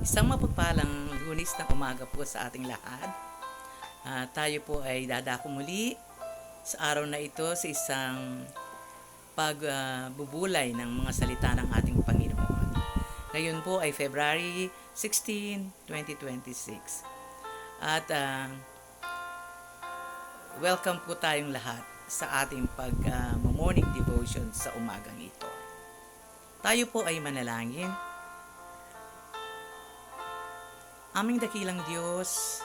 Isang mapagpalang Lunes na umaga po sa ating lahat. Tayo po ay dadako muli sa araw na ito sa isang pagbubulay ng mga salita ng ating Panginoon. Ngayon po ay February 16, 2026. At welcome po tayong lahat sa ating pag-morning devotion sa umagang ito. Tayo po ay manalangin. Aming dakilang Diyos,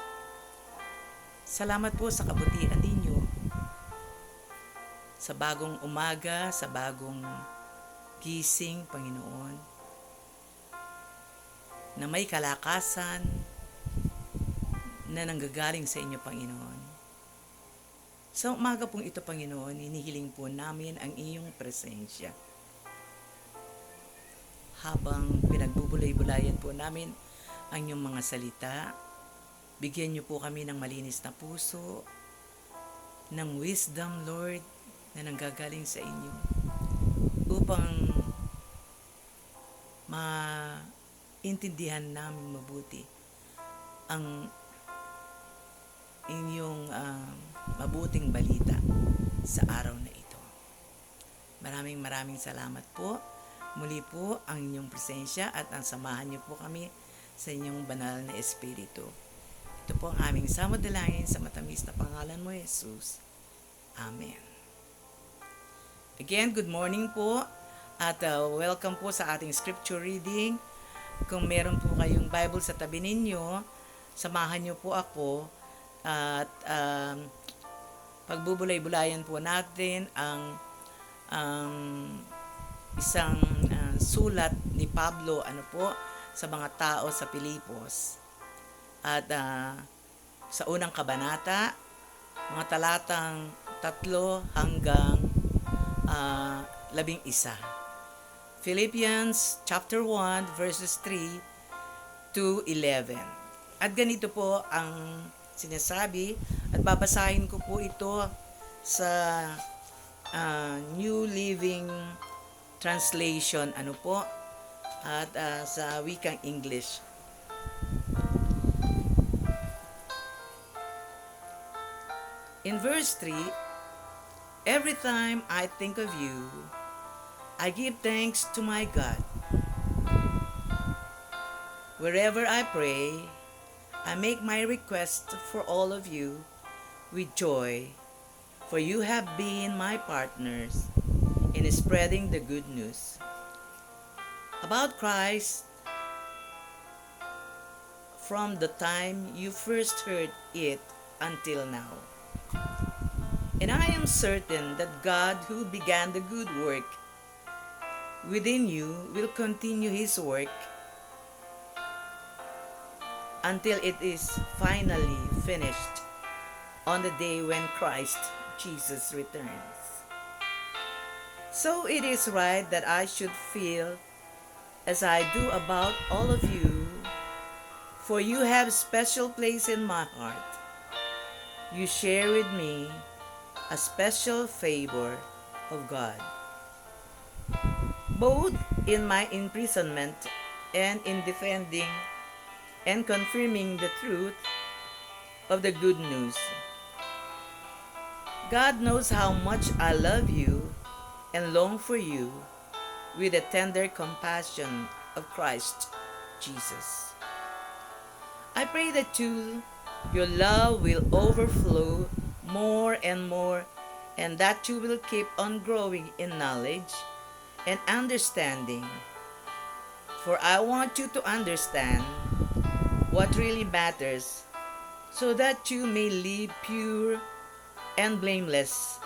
salamat po sa kabutihan ninyo, sa bagong umaga, sa bagong gising, Panginoon, na may kalakasan na nanggagaling sa inyo, Panginoon. Sa umaga pong ito, Panginoon, hinihiling po namin ang iyong presensya. Habang pinagbubulay-bulayan po namin ang inyong mga salita, bigyan niyo po kami ng malinis na puso, ng wisdom, Lord, na nanggagaling sa inyo, upang maintindihan namin mabuti ang inyong mabuting balita sa araw na ito. Maraming salamat po. Muli po ang inyong presensya at ang samahan niyo po kami sa inyong banal na Espiritu. Ito po ang aming samad-dalangin sa matamis na pangalan mo, Jesus. Amen. Again, good morning po at welcome po sa ating scripture reading. Kung meron po kayong Bible sa tabi ninyo, samahan niyo po ako at pagbubulay-bulayan po natin ang isang sulat ni Pablo sa mga tao sa Pilipos. At sa unang kabanata, mga talatang 3 hanggang 11. Philippians chapter 1 verses 3 to 11. At ganito po ang sinasabi, at babasahin ko po ito sa New Living Translation at sa wikang English. In verse 3, every time I think of you, I give thanks to my God. Wherever I pray, I make my request for all of you with joy, for you have been my partners in spreading the good news about Christ from the time you first heard it until now. And I am certain that God, who began the good work within you, will continue His work until it is finally finished on the day when Christ Jesus returns. So it is right that I should feel as I do about all of you, for you have a special place in my heart. You share with me a special favor of God, both in my imprisonment and in defending and confirming the truth of the good news. God knows how much I love you and long for you with the tender compassion of Christ Jesus. I pray that your love will overflow more and more, and that you will keep on growing in knowledge and understanding. For I want you to understand what really matters, so that you may live pure and blameless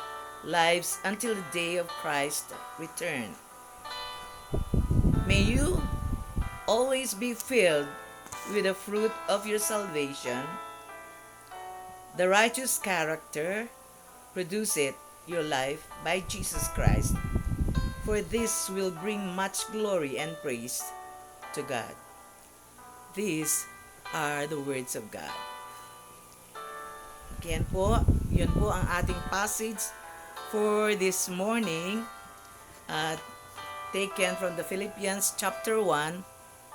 lives until the day of Christ's return. May you always be filled with the fruit of your salvation, the righteous character produced your life by Jesus Christ, for this will bring much glory and praise to God. These are the words of God. Again po, yun po ang ating passage for this morning, taken from the Philippians chapter 1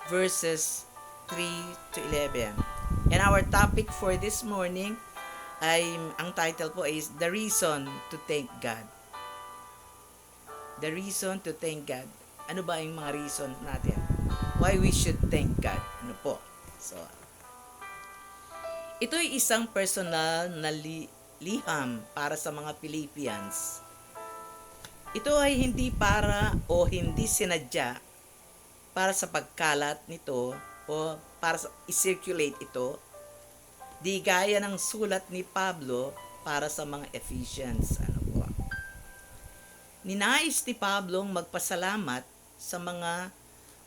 verses 3 to 11. And our topic for this morning ay, ang title po is The Reason to Thank God. The reason to thank God. Ano ba yung mga reason natin? Why we should thank God? Ano po? So, ito ay isang personal na liham para sa mga Philippians. Ito ay hindi para o hindi sinadya para sa pagkalat nito o para sa i-circulate ito, di gaya ng sulat ni Pablo para sa mga Ephesians. Ano po? Ninais ni Pablo magpasalamat sa mga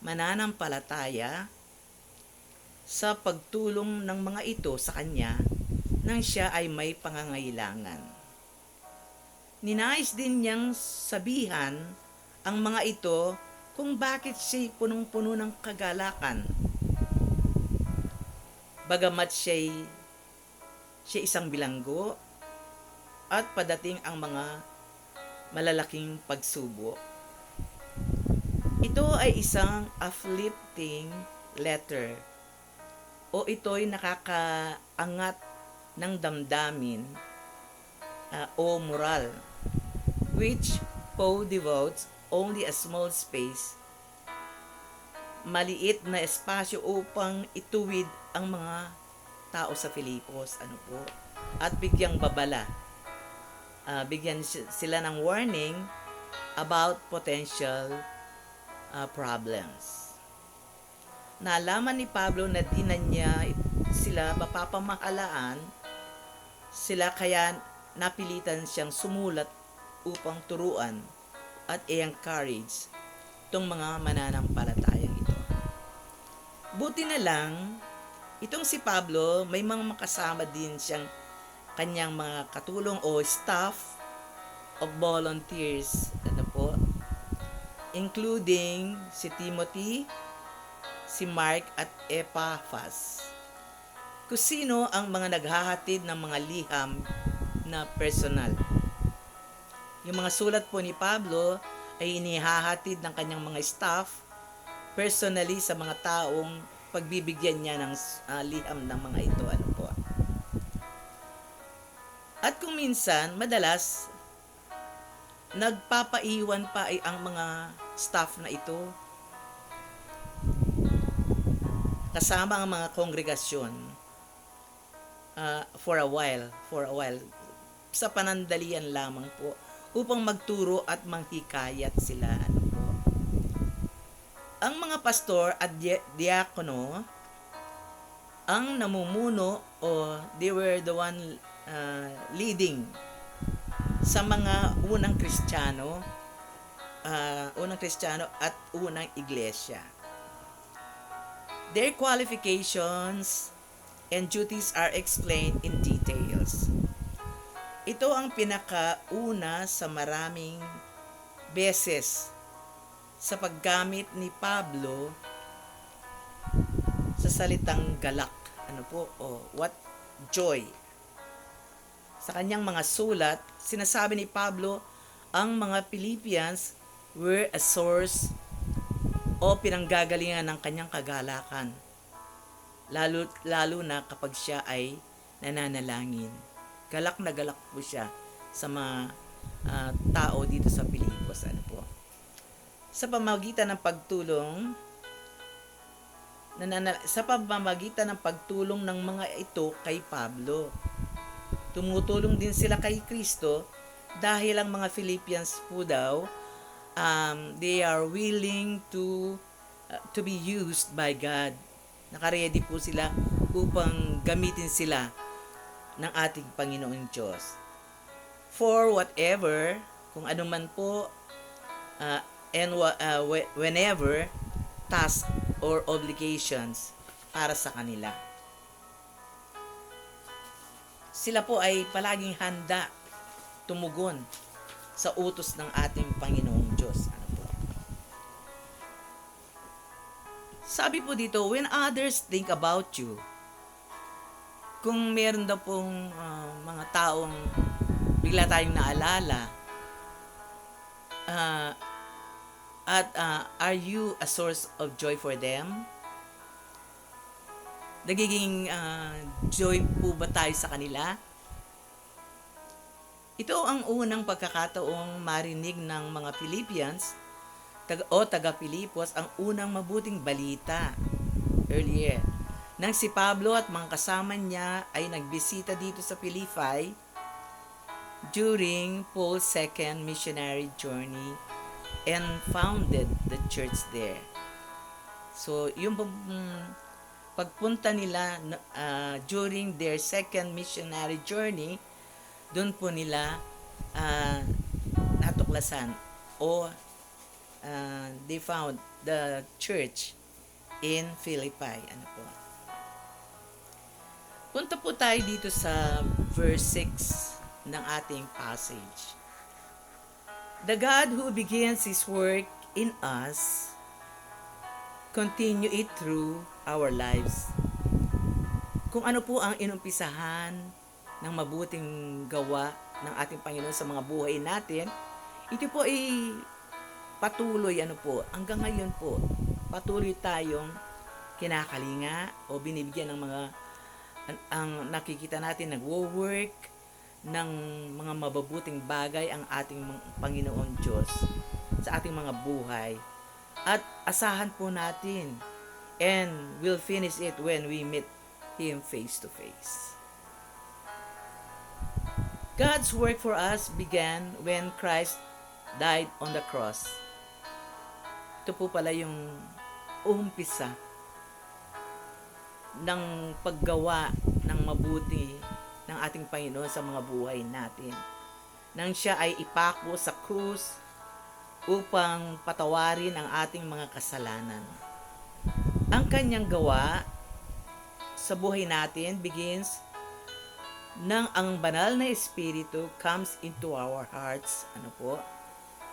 mananampalataya sa pagtulong ng mga ito sa kanya nang siya ay may pangangailangan. Ninais din niyang sabihan ang mga ito kung bakit siya punong-puno ng kagalakan. Bagamat siya isang bilanggo at padating ang mga malalaking pagsubok. Ito ay isang uplifting letter o ito'y nakakaangat ng damdamin o moral, which Paul devotes only a small space, maliit na espasyo upang ituwid ang mga tao sa Filipos, at bigyang babala. Bigyan sila ng warning about potential problems. Nalaman ni Pablo na di na niya sila mapapamahalaan sila, kaya napilitan siyang sumulat upang turuan at i-encourage itong mga mananampalatayang ito. Buti na lang, itong si Pablo, may mga makasama din siyang kanyang mga katulong o staff of volunteers, including si Timothy, si Mark at Epaphras. Kung sino ang mga naghahatid ng mga liham na personal. Yung mga sulat po ni Pablo ay inihahatid ng kanyang mga staff personally sa mga taong pagbibigyan niya ng liham ng mga ito. At kung minsan, madalas, nagpapaiwan pa ay ang mga staff na ito kasama ang mga kongregasyon for a while, sa panandalian lamang po, upang magturo at manghikayat sila. Ang mga pastor at diakono ang namumuno o they were the one leading sa mga unang Kristiyano at unang iglesia. Their qualifications and duties are explained in details. Ito ang pinakauna sa maraming beses sa paggamit ni Pablo sa salitang galak, what joy. Sa kanyang mga sulat, sinasabi ni Pablo ang mga Philippians were a source o pinanggagalingan ng kanyang kagalakan, lalo na kapag siya ay nananalangin. Galak na galak po siya sa mga tao dito sa Pilipos. Sa pamamagitan ng pagtulong ng mga ito kay Pablo, tumutulong din sila kay Kristo dahil ang mga Philippians po daw, they are willing to be used by God. Nakaredy po sila upang gamitin sila ng ating Panginoong Diyos for whatever, kung ano man po, whenever task or obligations para sa kanila. Sila po ay palaging handa tumugon sa utos ng ating Panginoong Diyos. Sabi po dito, when others think about you, kung meron daw pong mga taong bigla tayong naalala, are you a source of joy for them? Nagiging joy po ba tayo sa kanila? Ito ang unang pagkakataong marinig ng mga Philippians taga-Pilipos ang unang mabuting balita earlier. Nang si Pablo at mga kasama niya ay nagbisita dito sa Philippi during Paul's second missionary journey and founded the church there. So, yung pagpunta nila during their second missionary journey, doon po nila natuklasan o they found the church in Philippi. Ano po? Punta po tayo dito sa verse 6 ng ating passage. The God who begins His work in us, continue it through our lives. Kung ano po ang inumpisahan ng mabuting gawa ng ating Panginoon sa mga buhay natin, ito po ay patuloy hanggang ngayon po, patuloy tayong kinakalinga o binibigyan ng mga ang nakikita natin nagwo-work ng mga mababuting bagay ang ating Panginoon Diyos sa ating mga buhay. At asahan po natin and we'll finish it when we meet Him face to face. God's work for us began when Christ died on the cross. Ito po pala yung umpisa ng paggawa ng mabuti ng ating Panginoon sa mga buhay natin. Nang siya ay ipako sa krus upang patawarin ang ating mga kasalanan. Ang kanyang gawa sa buhay natin begins nang ang banal na Espiritu comes into our hearts,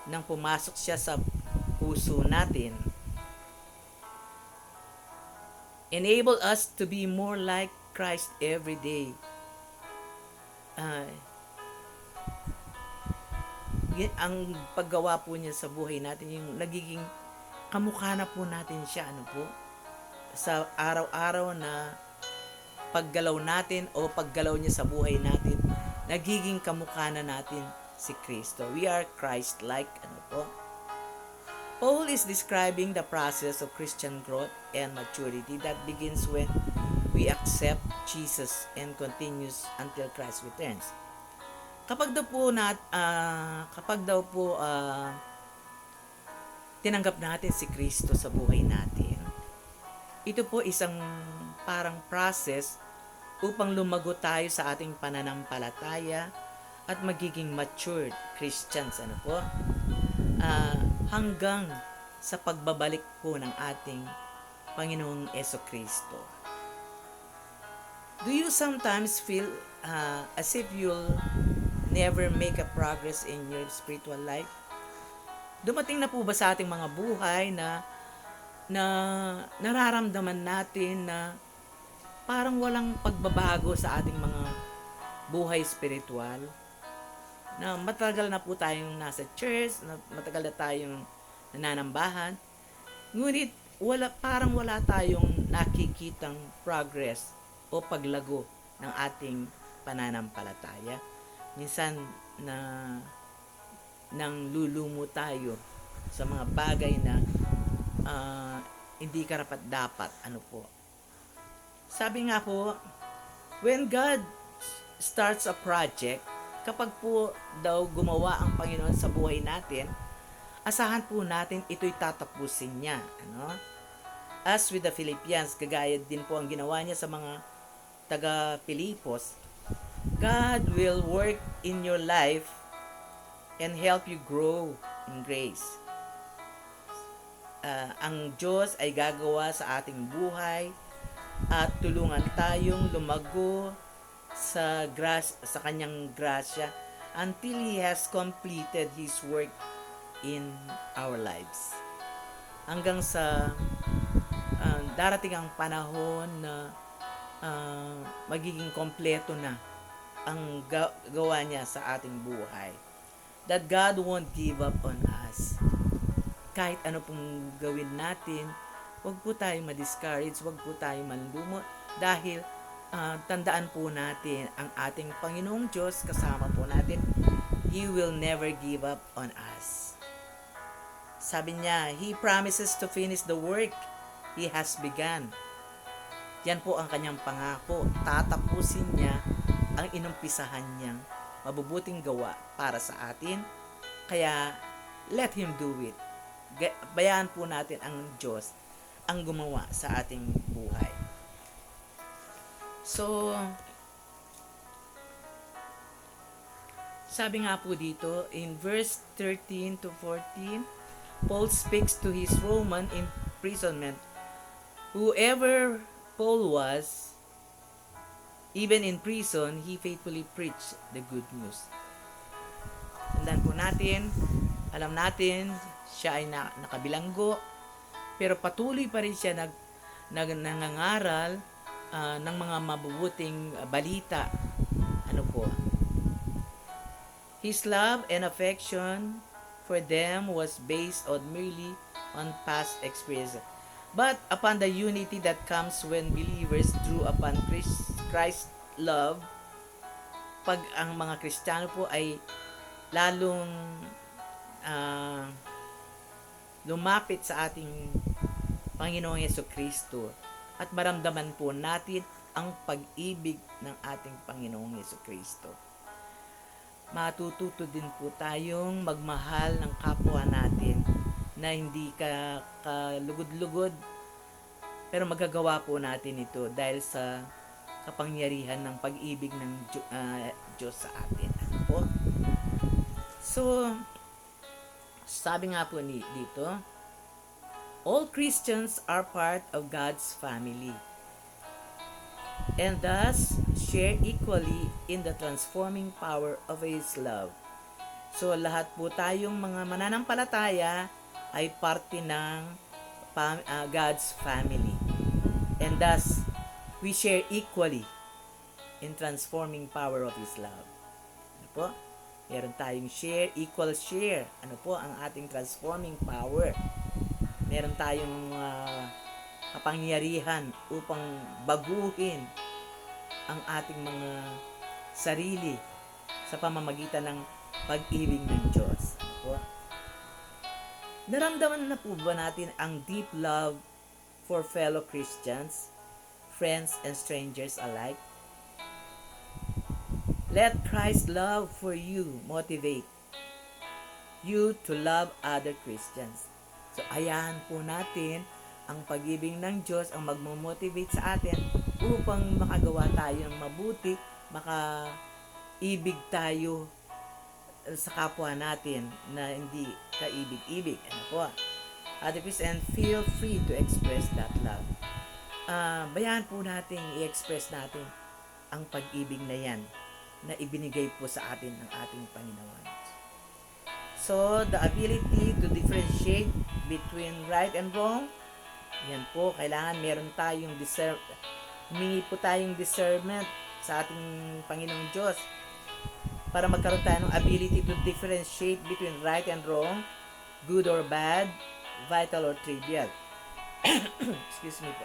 nang pumasok siya sa puso natin. Enable us to be more like Christ every day. Ang paggawa po niya sa buhay natin, yung nagiging kamukha na po natin siya, sa araw-araw na paggalaw natin o paggalaw niya sa buhay natin, nagiging kamukha na natin si Kristo. We are Christ-like, Paul is describing the process of Christian growth and maturity that begins when we accept Jesus and continues until Christ returns. Kapag daw po tinanggap natin si Kristo sa buhay natin, ito po isang parang process upang lumago tayo sa ating pananampalataya at magiging matured Christians, hanggang sa pagbabalik po ng ating Panginoong Jesucristo. Do you sometimes feel as if you'll never make a progress in your spiritual life? Dumating na po ba sa ating mga buhay na nararamdaman natin na parang walang pagbabago sa ating mga buhay spiritual? Na matagal na po tayong nasa church, matagal na tayong nananambahan, ngunit parang wala tayong nakikitang progress o paglago ng ating pananampalataya. Minsan nang lulumo tayo sa mga bagay na hindi karapat-dapat, Sabi nga po, when God starts a project, kapag po daw gumawa ang Panginoon sa buhay natin, asahan po natin ito'y tatapusin niya, As with the Philippians, kagaya din po ang ginawa niya sa mga taga-Pilipos, God will work in your life and help you grow in grace. Ang Diyos ay gagawa sa ating buhay at tulungan tayong lumago sa kanyang grasya until He has completed His work in our lives. Hanggang sa darating ang panahon na magiging kompleto na ang gawa niya sa ating buhay. That God won't give up on us. Kahit ano pong gawin natin, Huwag po tayong ma-discourage, huwag po tayong manlumot dahil tandaan po natin ang ating Panginoong Diyos, kasama po natin. He will never give up on us. Sabi niya, He promises to finish the work He has begun. Yan po ang kanyang pangako. Tatapusin niya ang inumpisahan niyang mabubuting gawa para sa atin. Kaya, let Him do it. Bayaan po natin ang Diyos ang gumawa sa ating buhay. So, sabi nga po dito, in verse 13 to 14, Paul speaks to his Roman imprisonment. Whoever Paul was, even in prison, he faithfully preached the good news. Tandaan po natin, alam natin, siya ay nakabilanggo, pero patuloy pa rin siya nangangaral ng mga mabubuting balita. Ano po? His love and affection for them was based merely on past experience. But upon the unity that comes when believers drew upon Christ's love, pag ang mga Kristiyano po ay lalong lumapit sa ating Panginoong Jesucristo at maramdaman po natin ang pag-ibig ng ating Panginoong Jesucristo. Matututo din po tayong magmahal ng kapwa natin na hindi kalugod-lugod, pero magagawa po natin ito dahil sa kapangyarihan ng pag-ibig ng Diyos sa atin. Ano po? So, sabi nga po dito, all Christians are part of God's family and thus share equally in the transforming power of His love. So, lahat po tayong mga mananampalataya ay parte ng God's family. And thus, we share equally in transforming power of His love. Ano po? Meron tayong equal share. Ano po ang ating transforming power? Meron tayong kapangyarihan upang baguhin ang ating mga sarili sa pamamagitan ng pag-ibig ng Diyos. Ano po? Naramdaman na po ba natin ang deep love for fellow Christians, friends, and strangers alike? Let Christ's love for you motivate you to love other Christians. So, ayahan po natin ang pag-ibig ng Diyos ang magmo-motivate sa atin upang makagawa tayo ng mabuti, makaibig tayo sa kapwa natin na hindi kaibig-ibig. Ano po? Other Christians, and feel free to express that love. Bayan po natin, i-express natin ang pag-ibig na yan na ibinigay po sa atin ng ating Panginoon. So, the ability to differentiate between right and wrong, yan po, kailangan meron tayong humingi po tayong discernment sa ating Panginoong Diyos para magkaroon tayo ng ability to differentiate between right and wrong, good or bad, vital or trivial. Excuse me po.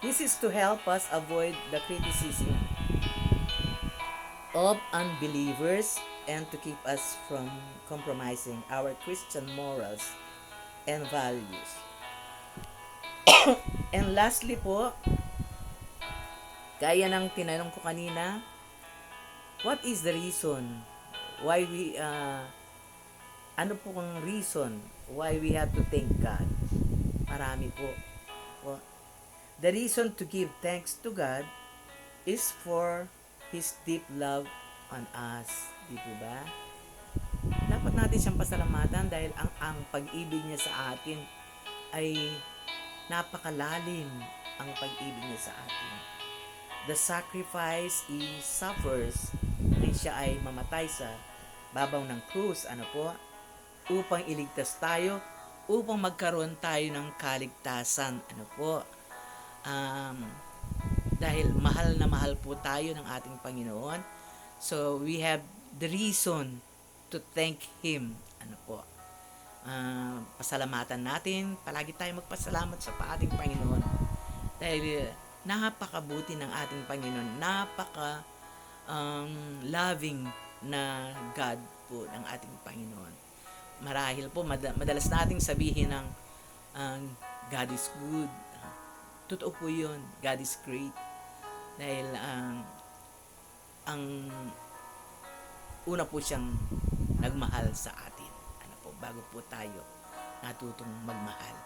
This is to help us avoid the criticism of unbelievers and to keep us from compromising our Christian morals and values. And lastly po, gaya ng tinanong ko kanina, what is the reason why ano po ang reason why we have to thank God? Marami po. The reason to give thanks to God is for His deep love on us. Di po ba? Dapat natin siyang pasalamatan dahil ang pag-ibig niya sa atin ay napakalalim ang pag-ibig niya sa atin. The sacrifice He suffers nang siya ay mamatay sa babaw ng krus, ano po? Upang iligtas tayo, upang magkaroon tayo ng kaligtasan, ano po? Dahil mahal na mahal po tayo ng ating Panginoon. So, we have the reason to thank Him. Ano po? pasalamatan natin. Palagi tayong magpasalamat sa ating Panginoon. Dahil napakabuti ng ating Panginoon. Loving na God po ng ating Panginoon. Marahil po, madalas nating sabihin ng God is good. Totoo po yun. God is great. Dahil ang una po siyang nagmahal sa atin. Bago po tayo natutong magmahal.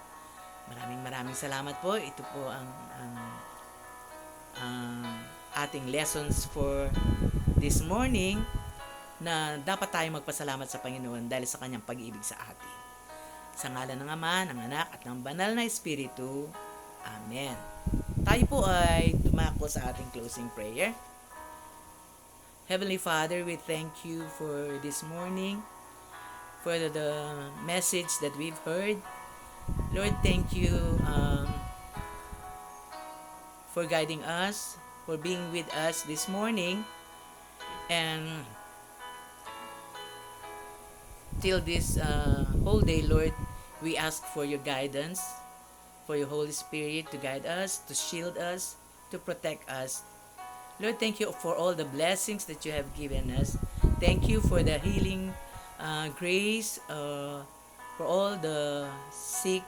Maraming salamat po. Ito po ang ating lessons for this morning, na dapat tayo magpasalamat sa Panginoon dahil sa kanyang pag-ibig sa atin. Sa ngalan ng Ama, ng Anak, at ng Banal na Espiritu. Amen. Tayo po ay dumako sa ating closing prayer. Heavenly Father, we thank you for this morning, for the message that we've heard. Lord, thank you for guiding us, for being with us this morning, and till this whole day, Lord, we ask for your guidance, for your Holy Spirit to guide us, to shield us, to protect us. Lord, thank you for all the blessings that you have given us. Thank you for the healing grace, for all the sick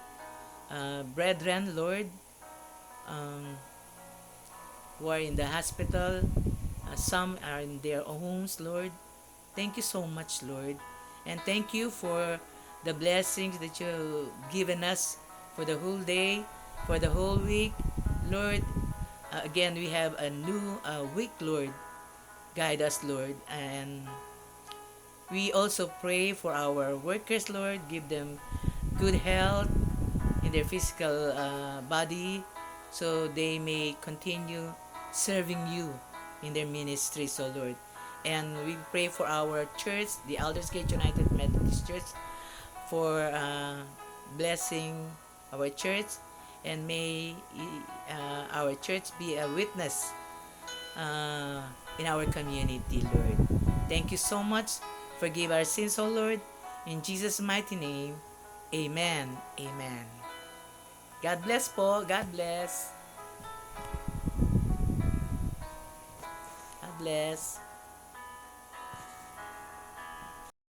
brethren, Lord, who are in the hospital. Some are in their homes, Lord. Thank you so much, Lord. And thank you for the blessings that you've given us for the whole day, for the whole week. Lord, again, we have a new week, Lord. Guide us, Lord. And we also pray for our workers, Lord. Give them good health in their physical body, so they may continue serving you in their ministry, so Lord. And we pray for our church, the Aldersgate United Methodist Church, for blessing our church, and may our church be a witness in our community, Lord. Thank you so much. Forgive our sins, O Lord. In Jesus' mighty name, amen. Amen. God bless po. God bless. God bless.